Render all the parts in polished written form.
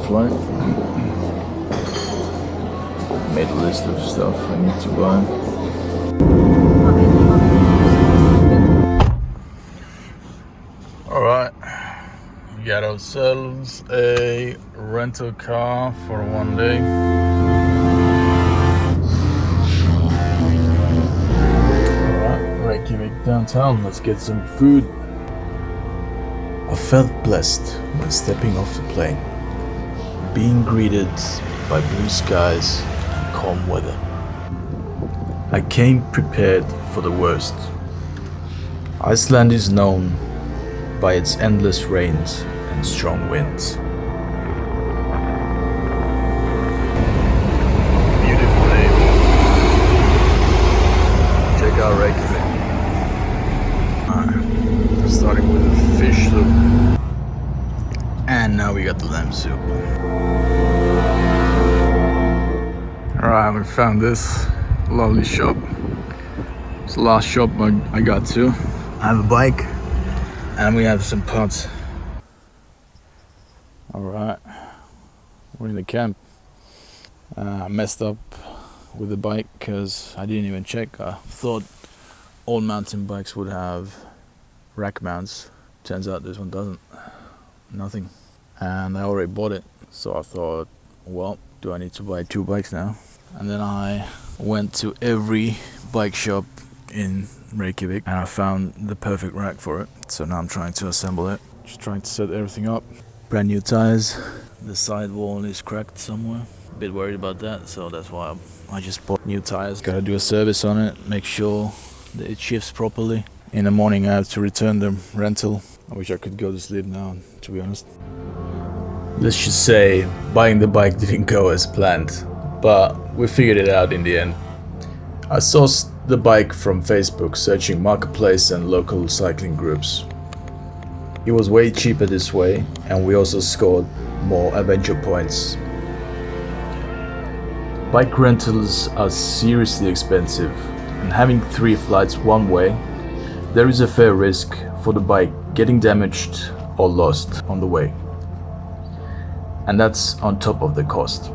flight. Made a list of stuff I need to buy. Alright, we got ourselves a rental car for one day. Alright, Reykjavik downtown, let's get some food. I felt blessed when stepping off the plane, being greeted by blue skies and calm weather. I came prepared for the worst. Iceland is known by its endless rains and strong winds. Beautiful day. Check out Reykjavik. Starting with the fish soup. And now we got the lamb soup. Alright, we found this lovely shop. It's the last shop I got to. I have a bike and we have some pots. Alright, we're in the camp. I messed up with the bike because I didn't even check. I thought all mountain bikes would have rack mounts. Turns out this one doesn't. Nothing. And I already bought it, so I thought, well, do I need to buy 2 bikes now? And then I went to every bike shop in Reykjavik and I found the perfect rack for it. So now I'm trying to assemble it. Just trying to set everything up. Brand new tires. The side wall is cracked somewhere. A bit worried about that, so that's why I just bought new tires. Gotta do a service on it, make sure that it shifts properly. In the morning I have to return the rental. I wish I could go to sleep now, to be honest. Let's just say buying the bike didn't go as planned, but we figured it out in the end. I sourced the bike from Facebook, searching marketplace and local cycling groups. It was way cheaper this way, and we also scored more adventure points. Bike rentals are seriously expensive, and having 3 flights one way, there is a fair risk for the bike getting damaged or lost on the way. And that's on top of the cost.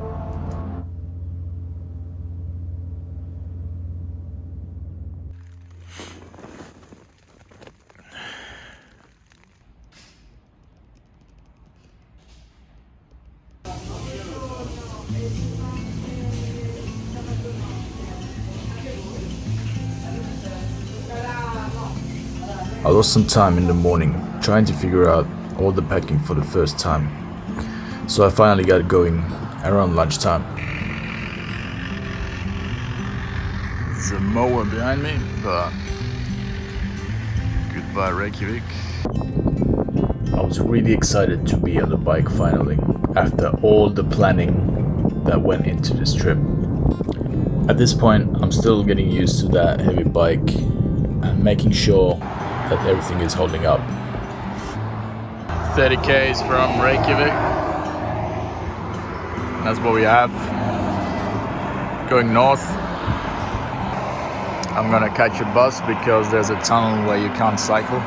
I lost some time in the morning trying to figure out all the packing for the first time, so I finally got going around lunchtime. There's a mower behind me, but goodbye Reykjavik. I was really excited to be on the bike finally, after all the planning that went into this trip. At this point, I'm still getting used to that heavy bike and making sure that everything is holding up. 30 k's from Reykjavik. That's what we have. Going north. I'm gonna catch a bus because there's a tunnel where you can't cycle.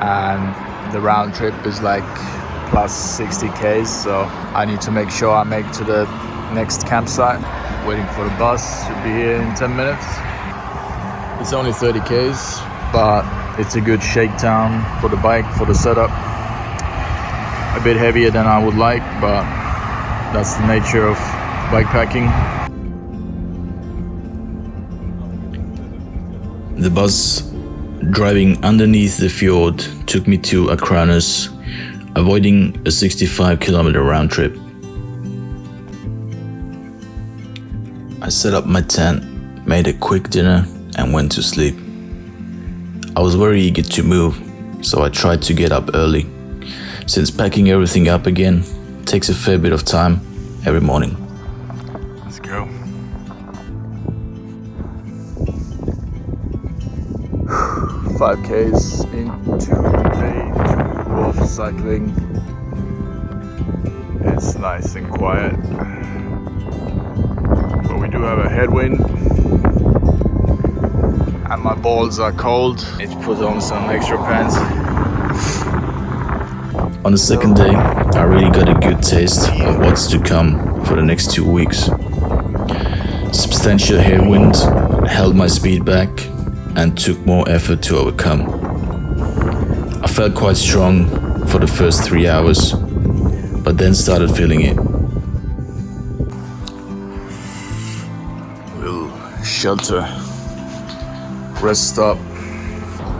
And the round trip is like plus 60 k's, so I need to make sure I make to the next campsite. Waiting for the bus, should be here in 10 minutes. It's only 30 k's. But it's a good shakedown for the bike, for the setup. A bit heavier than I would like, but that's the nature of bikepacking. The bus driving underneath the fjord took me to Akranus, avoiding a 65-kilometer round trip. I set up my tent, made a quick dinner, and went to sleep. I was very eager to move, so I tried to get up early, since packing everything up again takes a fair bit of time every morning. Let's go. Five Ks into day 2 of cycling. It's nice and quiet, but we do have a headwind. And my balls are cold. Need to put on some extra pants. On the second day, I really got a good taste of what's to come for the next 2 weeks. Substantial headwind held my speed back and took more effort to overcome. I felt quite strong for the first 3 hours, but then started feeling it. Little shelter, rest stop.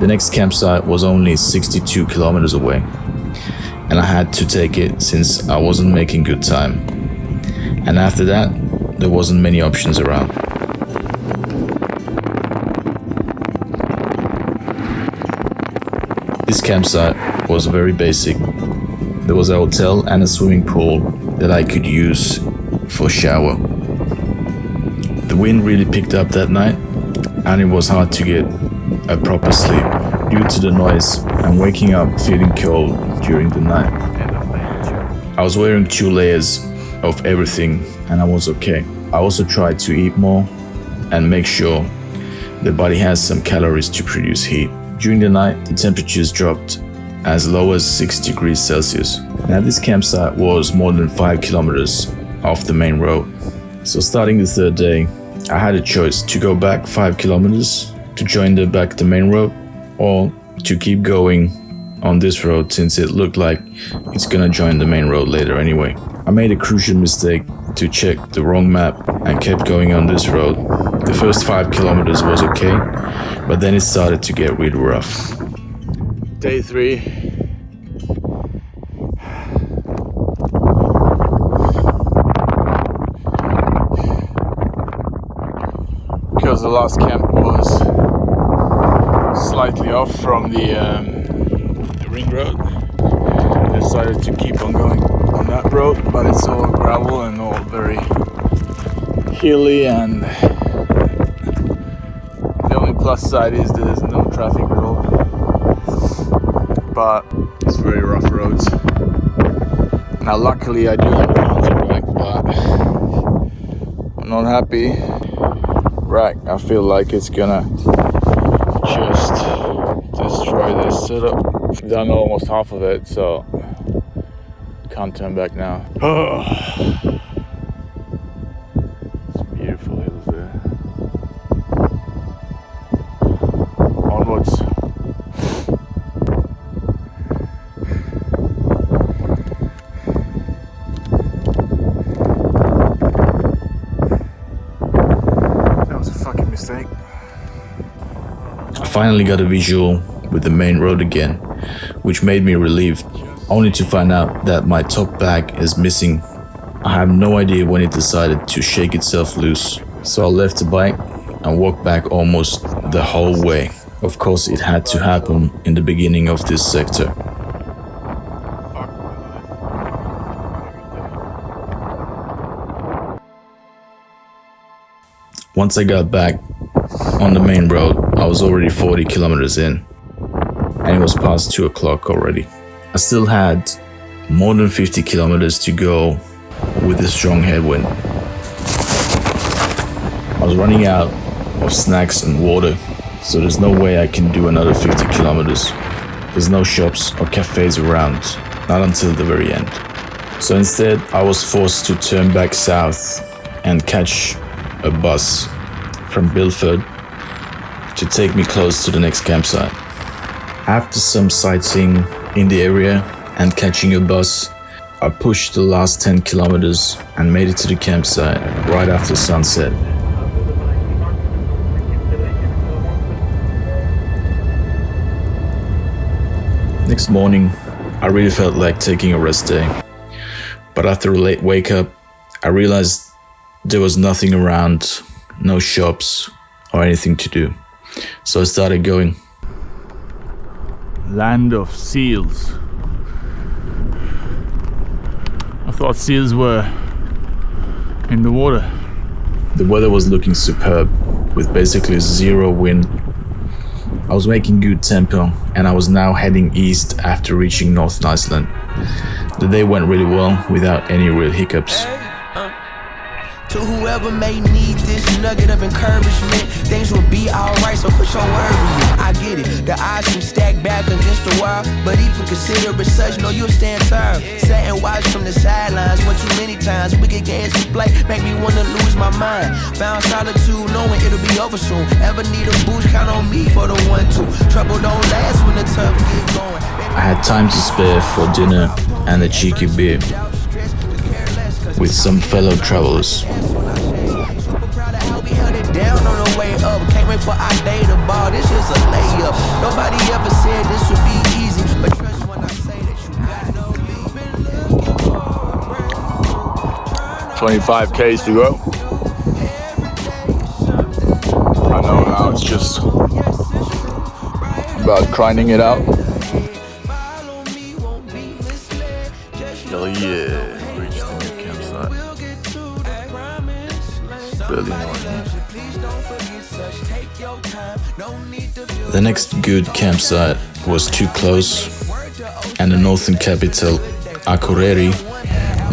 The next campsite was only 62 kilometers away, and I had to take it since I wasn't making good time. And after that, there wasn't many options around. This campsite was very basic. There was a hotel and a swimming pool that I could use for shower. The wind really picked up that night, and it was hard to get a proper sleep due to the noise and waking up feeling cold during the night. I was wearing 2 layers of everything and I was okay. I also tried to eat more and make sure the body has some calories to produce heat. During the night, the temperatures dropped as low as 6 degrees Celsius. Now this campsite was more than 5 kilometers off the main road. So starting the third day, I had a choice to go back 5 kilometers to join the main road, or to keep going on this road since it looked like it's gonna join the main road later anyway. I made a crucial mistake to check the wrong map and kept going on this road. The first 5 kilometers was okay, but then it started to get really rough. Day 3. Because the last camp was slightly off from the ring road, I decided to keep on going on that road, but it's all gravel and all very hilly, and the only plus side is there's no traffic at all, but it's very rough roads. Now luckily I do have a mountain bike, but I'm not happy. Right, I feel like it's gonna just destroy this setup. I've done almost half of it, so can't turn back now. It's beautiful hills there. Onwards. That was a fucking mistake. I finally got a visual with the main road again, which made me relieved, only to find out that my top bag is missing. I have no idea when it decided to shake itself loose, so I left the bike and walked back almost the whole way. Of course, it had to happen in the beginning of this sector. Once I got back on the main road, I was already 40 kilometers in, and it was past 2 o'clock already. I still had more than 50 kilometers to go with a strong headwind. I was running out of snacks and water, so there's no way I can do another 50 kilometers. There's no shops or cafes around, not until the very end. So instead, I was forced to turn back south and catch a bus from Bilford to take me close to the next campsite. After some sightseeing in the area and catching a bus, I pushed the last 10 kilometers and made it to the campsite right after sunset. Next morning, I really felt like taking a rest day, but after a late wake up, I realized there was nothing around, no shops or anything to do. So I started going. Land of seals. I thought seals were in the water. The weather was looking superb with basically zero wind. I was making good tempo and I was now heading east after reaching North Iceland. The day went really well without any real hiccups. To whoever may need this nugget of encouragement, things will be alright, so quit your worrying. I get it, The odds seem stacked back against the wall, but even consider it such, know you'll stand tall. Sat and watched from the sidelines one too many times. Wicked games we play make me wanna lose my mind. Found solitude knowing it'll be over soon. Ever need a boost, count on me for the 1-2. Trouble don't last when the tough get going. I had time to spare for dinner and a cheeky beer with some fellow travelers. Down on the way up, can't wait for our day to ball. This is a layup. Nobody ever said this would be easy, but trust when I say that you got no leave. 25 Ks to go. I know now it's just about grinding it out. Hell yeah, reached the new campsite. Barely anyone here. The next good campsite was too close, and the northern capital, Akureyri,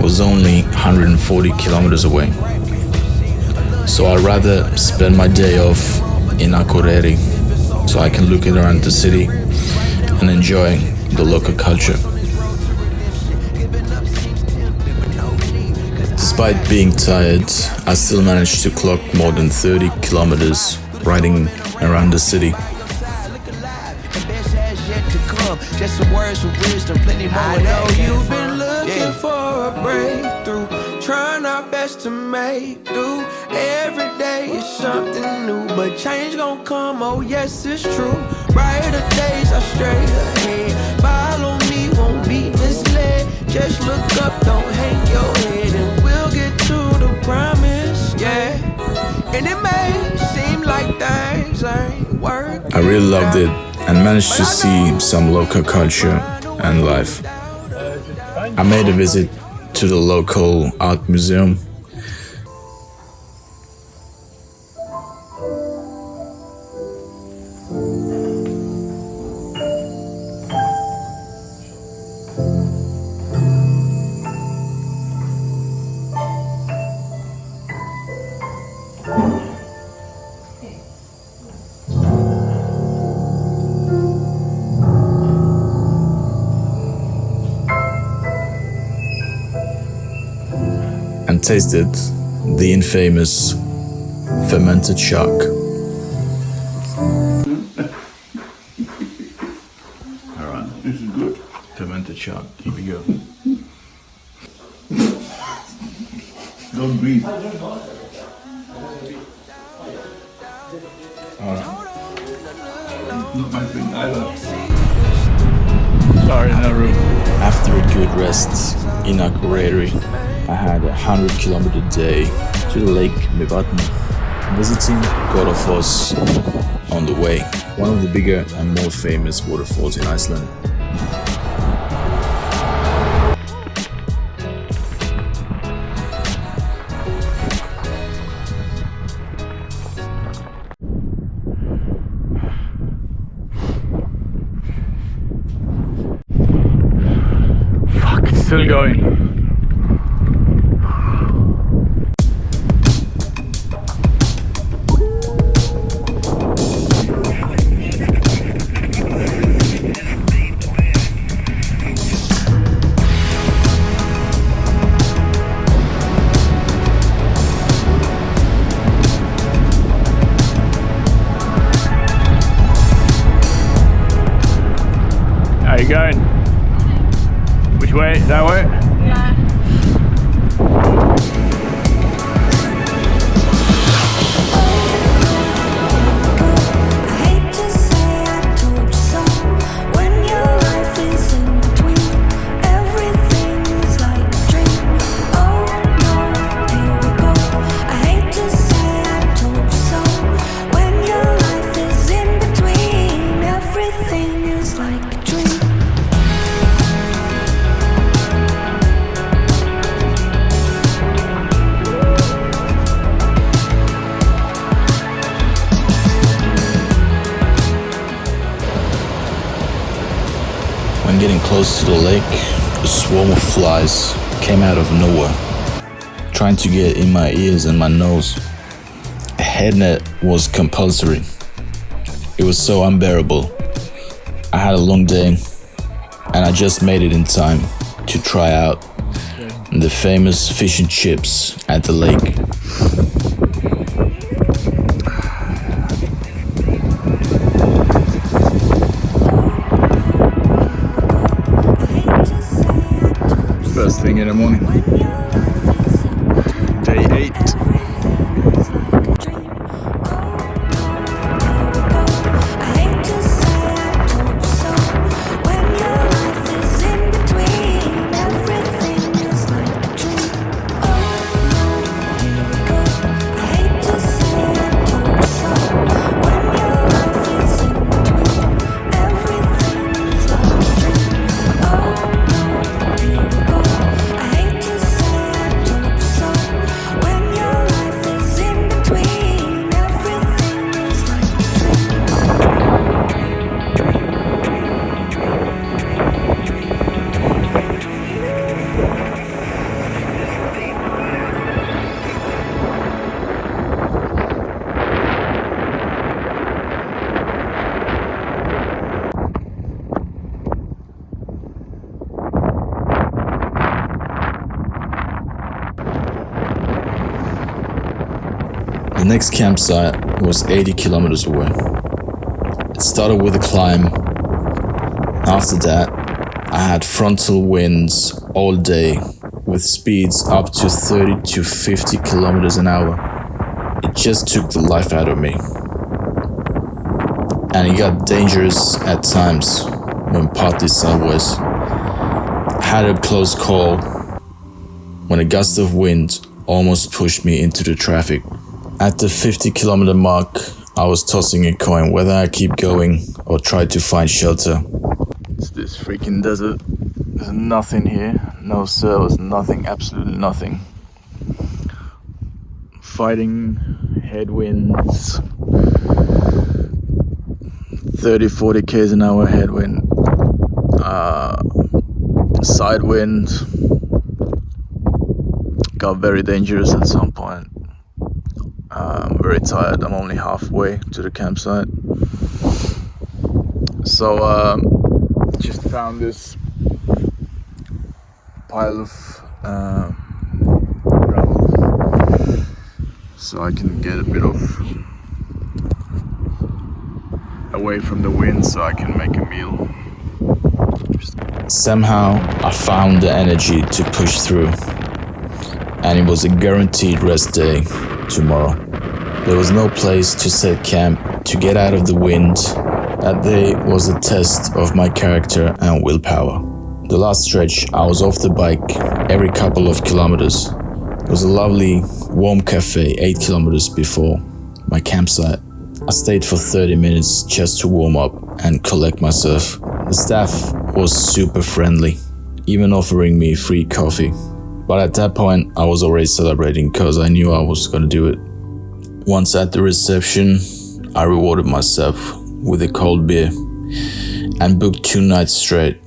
was only 140 kilometers away. So I'd rather spend my day off in Akureyri so I can look around the city and enjoy the local culture. Despite being tired, I still managed to clock more than 30 kilometers riding around the city. Just some words of wisdom, plenty more. I know you've been looking for a breakthrough, trying our best to make do. Every day is something new, but change gon' come, oh yes it's true. Brighter days are straight ahead. Follow me, won't be misled. Just look up, don't hang your head, and we'll get to the promise, yeah. And it may seem like things ain't working. I really loved it and managed to see some local culture and life. I made a visit to the local art museum. And tasted the infamous fermented shark. Alright, This is good. fermented shark, here we go. Don't breathe. Alright. Not my thing either. Sorry, Naru. After a good rest in Akureyri, I had a 100-kilometer day to the lake Mývatn, visiting Godafoss on the way, one of the bigger and more famous waterfalls in Iceland. Fuck, it's still going. How you going? Which way? That way? Yeah. When getting close to the lake, a swarm of flies came out of nowhere, trying to get in my ears and my nose. A head net was compulsory. It was so unbearable I had a long day and I just made it in time to try out the famous fish and chips at the lake. First thing in the morning. Day 8. The next campsite was 80 kilometers away. It started with a climb. After that, I had frontal winds all day with speeds up to 30 to 50 kilometers an hour. It just took the life out of me. And it got dangerous at times when partly sideways. I had a close call when a gust of wind almost pushed me into the traffic. At the 50-kilometer mark, I was tossing a coin whether I keep going or try to find shelter. It's this freaking desert. There's nothing here. No service, nothing, absolutely nothing. Fighting headwinds. 30-40 k's an hour headwind. Side wind. Got very dangerous at some point. I'm very tired. I'm only halfway to the campsite. So just found this pile of gravel so I can get a bit of away from the wind so I can make a meal. Somehow I found the energy to push through, and it was a guaranteed rest day tomorrow. There was no place to set camp, to get out of the wind. That day was a test of my character and willpower. The last stretch, I was off the bike every couple of kilometers. There was a lovely, warm cafe 8 kilometers before my campsite. I stayed for 30 minutes just to warm up and collect myself. The staff was super friendly, even offering me free coffee. But at that point, I was already celebrating because I knew I was gonna do it. Once at the reception, I rewarded myself with a cold beer and booked 2 nights straight.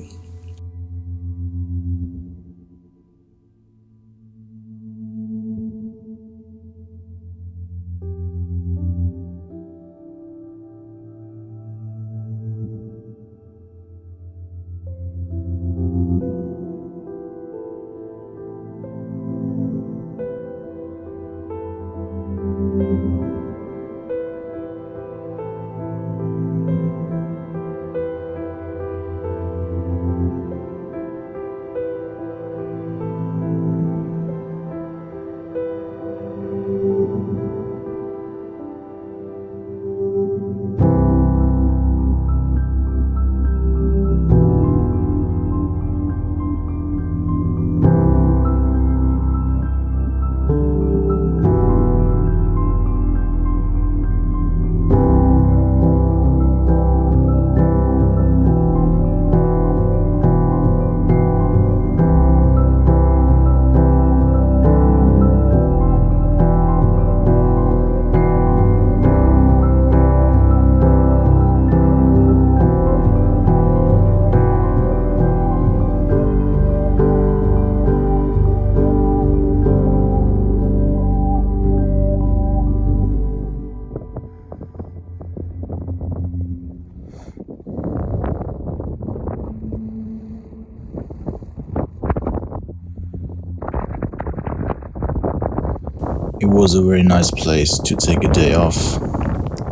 It was a very nice place to take a day off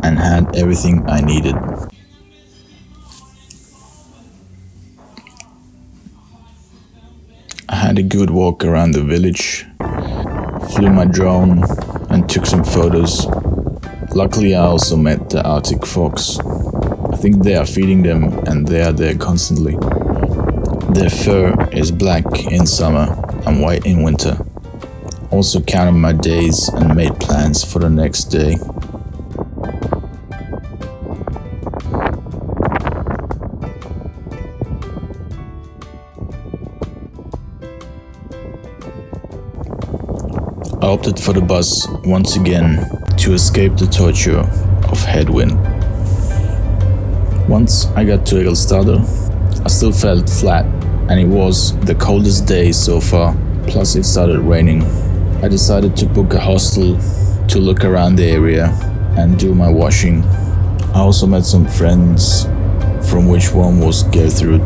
and had everything I needed. I had a good walk around the village, flew my drone and took some photos. Luckily, I also met the Arctic fox. I think they are feeding them and they are there constantly. Their fur is black in summer and white in winter. Also counted my days and made plans for the next day. I opted for the bus once again to escape the torture of headwind. Once I got to Egelstader, I still felt flat, and it was the coldest day so far, plus it started raining. I decided to book a hostel to look around the area and do my washing. I also met some friends, from which one was Gertrude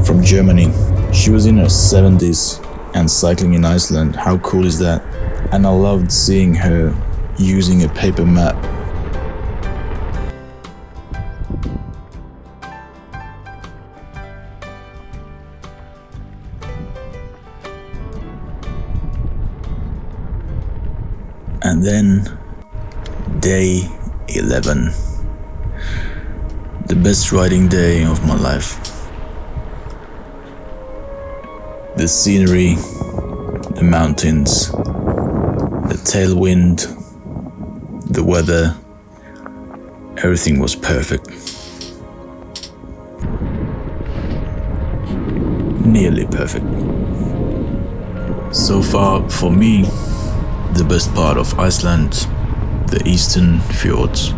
from Germany. She was in her 70s and cycling in Iceland. How cool is that? And I loved seeing her using a paper map. And then, day 11. The best riding day of my life. The scenery, the mountains, the tailwind, the weather, everything was perfect. Nearly perfect. So far, for me, the best part of Iceland, the eastern fjords.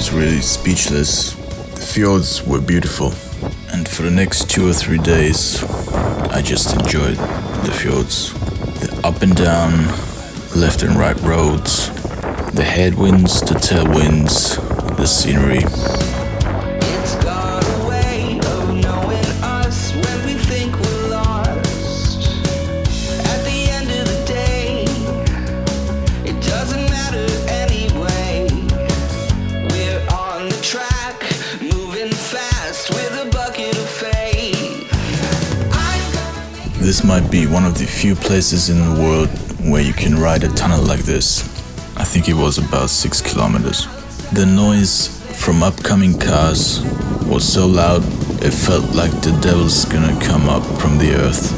was really speechless. The fjords were beautiful, and for the next 2 or 3 days, I just enjoyed the fjords. The up and down, left and right roads, the headwinds, the tailwinds, the scenery. It's got a way of knowing us when we think we're lost. At the end of the day, it doesn't matter anyway. We're on the track, moving fast with a bucket of faith. This might be one of the few places in the world where you can ride a tunnel like this. I think it was about 6 kilometers. The noise from upcoming cars was so loud it felt like the devil's gonna come up from the earth.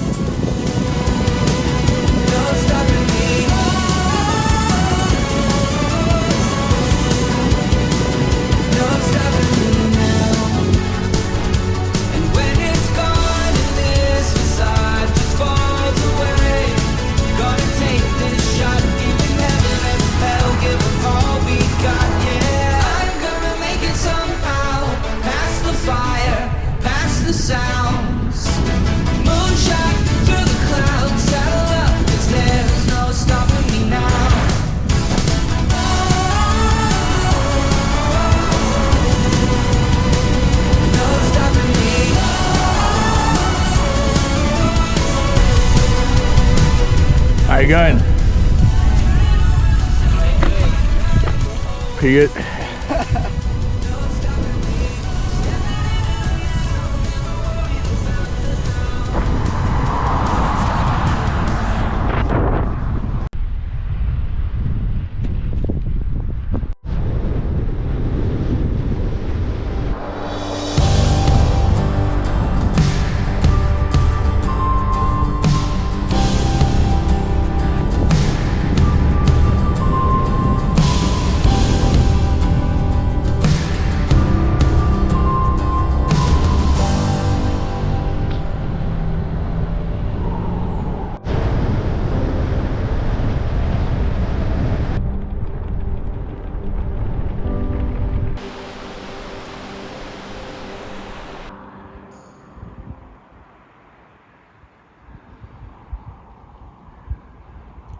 How you going? Pretty good.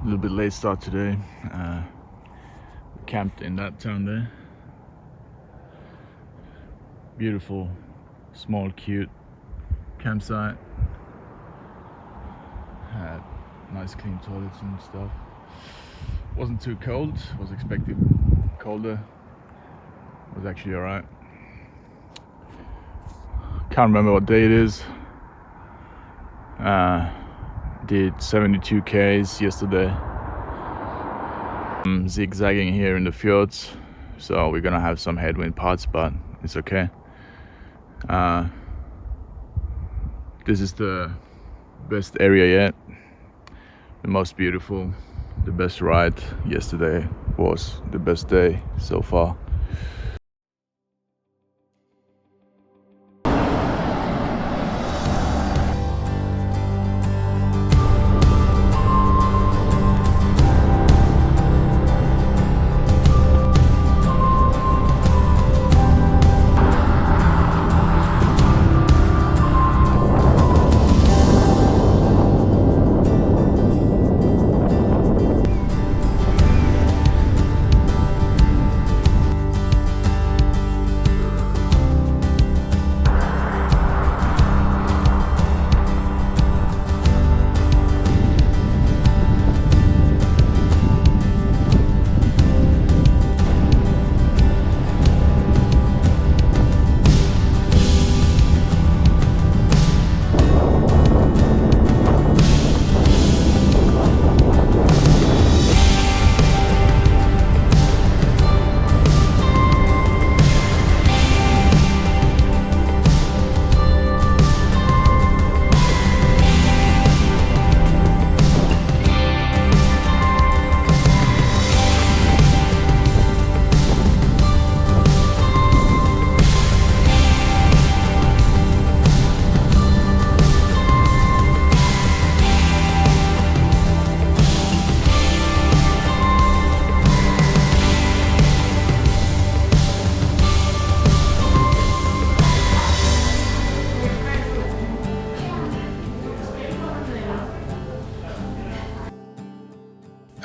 A little bit late start today. Camped in that town there. Beautiful, small, cute campsite. Had nice clean toilets and stuff. Wasn't too cold, was expecting colder. Was actually alright. Can't remember what day it is. Did 72 Ks yesterday. I'm zigzagging here in the fjords, so we're gonna have some headwind parts, but it's okay. This is the best area yet, the most beautiful, the best ride. Yesterday was the best day so far.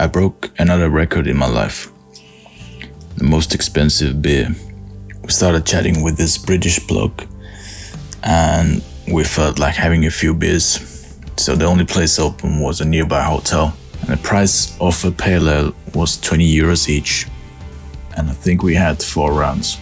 I broke another record in my life. The most expensive beer. We started chatting with this British bloke and we felt like having a few beers. So the only place open was a nearby hotel. And the price of a pale ale was 20 euros each. And I think we had 4 rounds.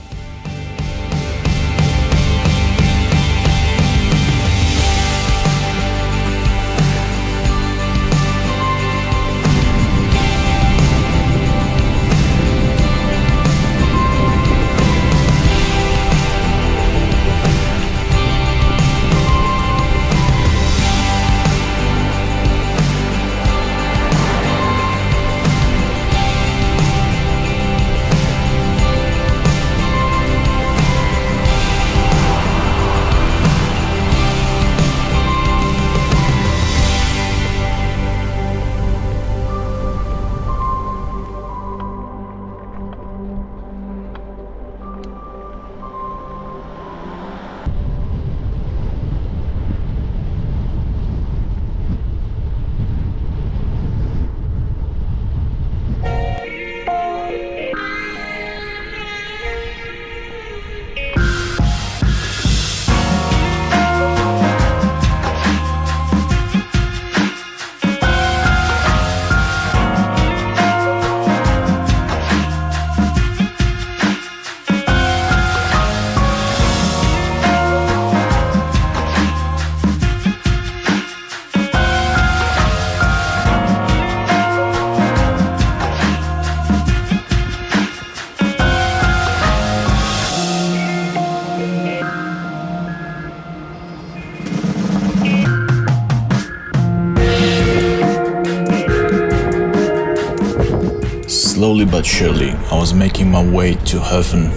Slowly but surely, I was making my way to Höfen,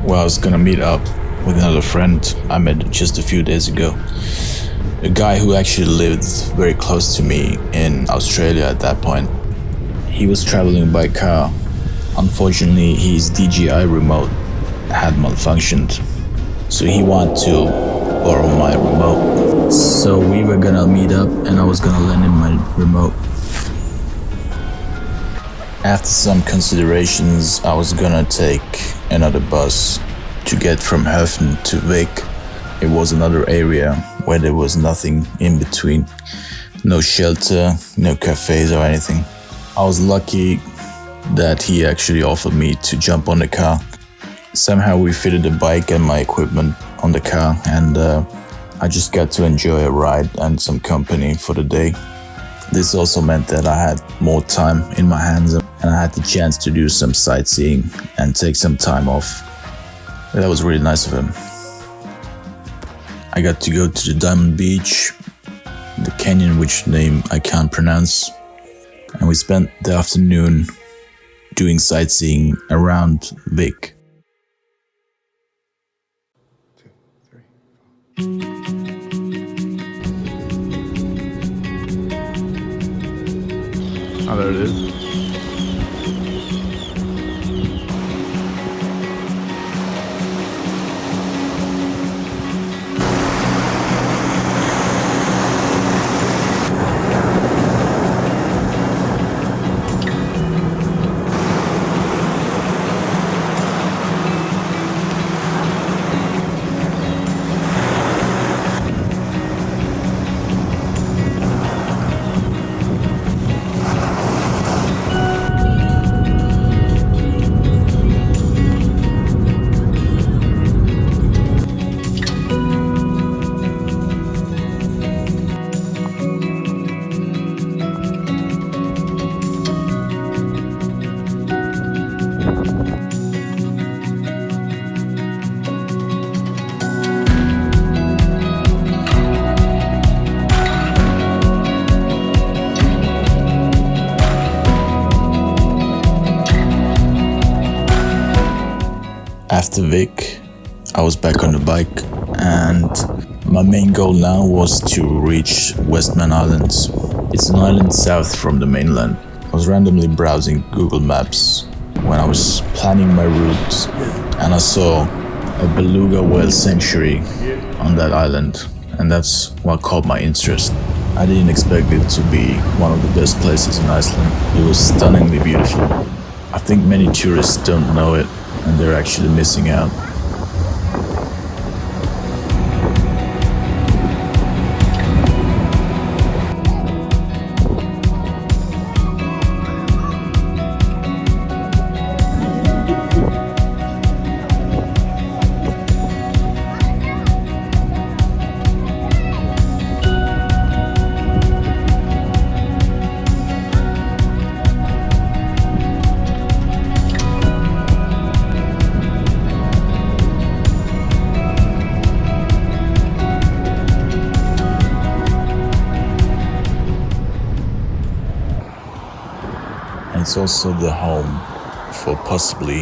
where I was gonna meet up with another friend I met just a few days ago. A guy who actually lived very close to me in Australia at that point. He was traveling by car. Unfortunately, his DJI remote had malfunctioned, so he wanted to borrow my remote. So we were gonna meet up and I was gonna lend him my remote. After some considerations, I was gonna take another bus to get from Höfen to Vik. It was another area where there was nothing in between. No shelter, no cafes or anything. I was lucky that he actually offered me to jump on the car. Somehow we fitted the bike and my equipment on the car, and I just got to enjoy a ride and some company for the day. This also meant that I had more time in my hands and I had the chance to do some sightseeing and take some time off. That was really nice of him. I got to go to the Diamond Beach, the canyon which name I can't pronounce, and we spent the afternoon doing sightseeing around Vik. 2, 3, 4. Oh, there it is. After Vik, I was back on the bike, and my main goal now was to reach Westman Islands. It's an island south from the mainland. I was randomly browsing Google Maps when I was planning my route, and I saw a beluga whale sanctuary on that island, and that's what caught my interest. I didn't expect it to be one of the best places in Iceland. It was stunningly beautiful. I think many tourists don't know it, and they're actually missing out. It's also the home for possibly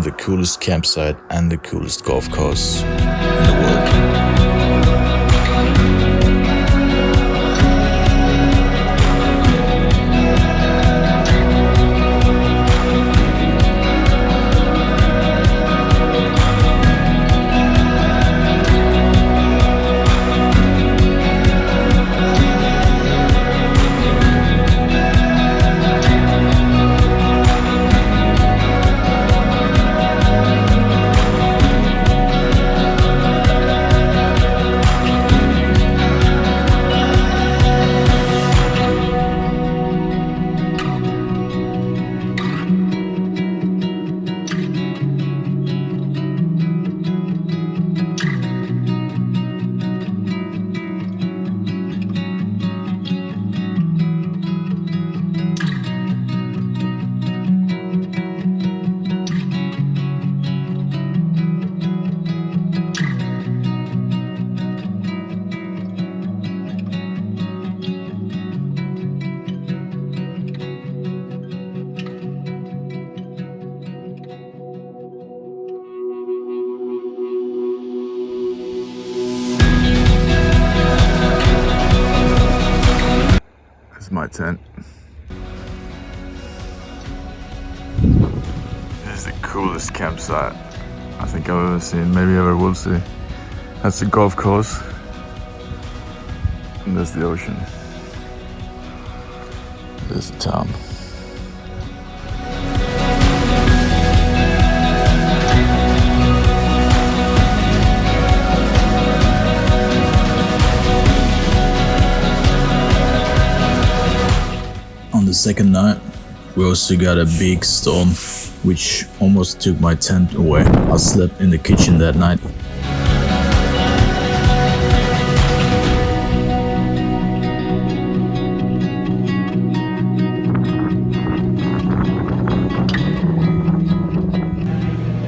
the coolest campsite and the coolest golf course in the world. My tent. This is the coolest campsite I think I've ever seen, maybe ever will see. That's the golf course, and there's the ocean. There's the town. On the second night, we also got a big storm, which almost took my tent away. I slept in the kitchen that night.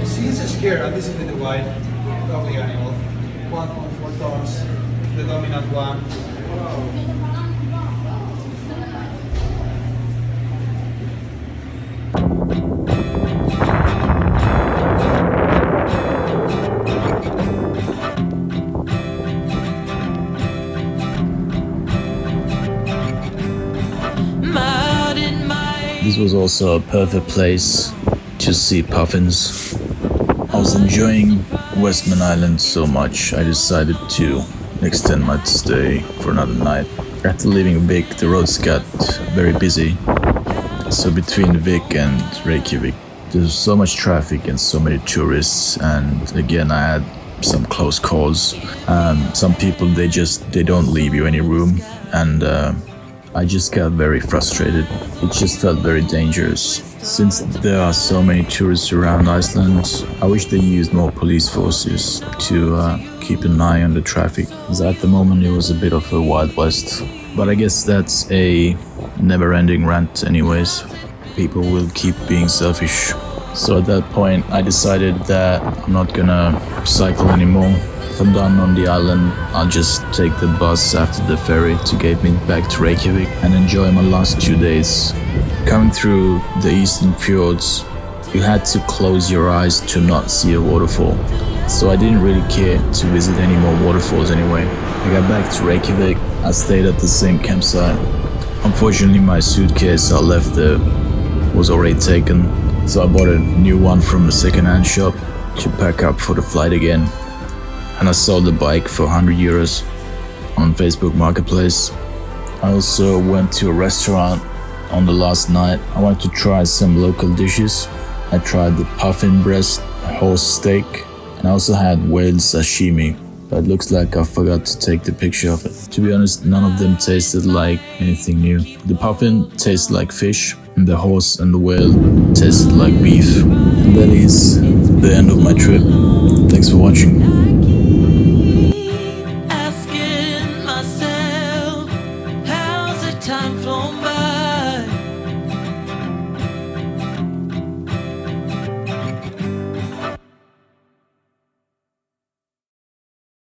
She's a scared, and this is the white, lovely animal. 1.4 tons, the dominant one. This was also a perfect place to see puffins. I was enjoying Westman Island so much, I decided to extend my stay for another night. After leaving Vik, the roads got very busy. So between Vik and Reykjavik, there's so much traffic and so many tourists, and again I had some close calls. Some people, they don't leave you any room, and I just got very frustrated. It just felt very dangerous. Since there are so many tourists around Iceland, I wish they used more police forces to keep an eye on the traffic. Because at the moment it was a bit of a Wild West. But I guess that's a never-ending rant anyways. People will keep being selfish. So at that point I decided that I'm not gonna cycle anymore. If I'm done on the island, I'll just take the bus after the ferry to get me back to Reykjavik and enjoy my last 2 days. Coming through the eastern fjords, you had to close your eyes to not see a waterfall. So I didn't really care to visit any more waterfalls anyway. I got back to Reykjavik, I stayed at the same campsite. Unfortunately my suitcase I left there was already taken, so I bought a new one from a second-hand shop to pack up for the flight again. And I sold the bike for 100 euros. on Facebook Marketplace. I also went to a restaurant on the last night. I wanted to try some local dishes. I tried the puffin breast, horse steak, and I also had whale sashimi. But it looks like I forgot to take the picture of it. To be honest, none of them tasted like anything new. The puffin tastes like fish, and the horse and the whale tasted like beef. And that is the end of my trip. Thanks for watching. Asking myself, how's the time flown by?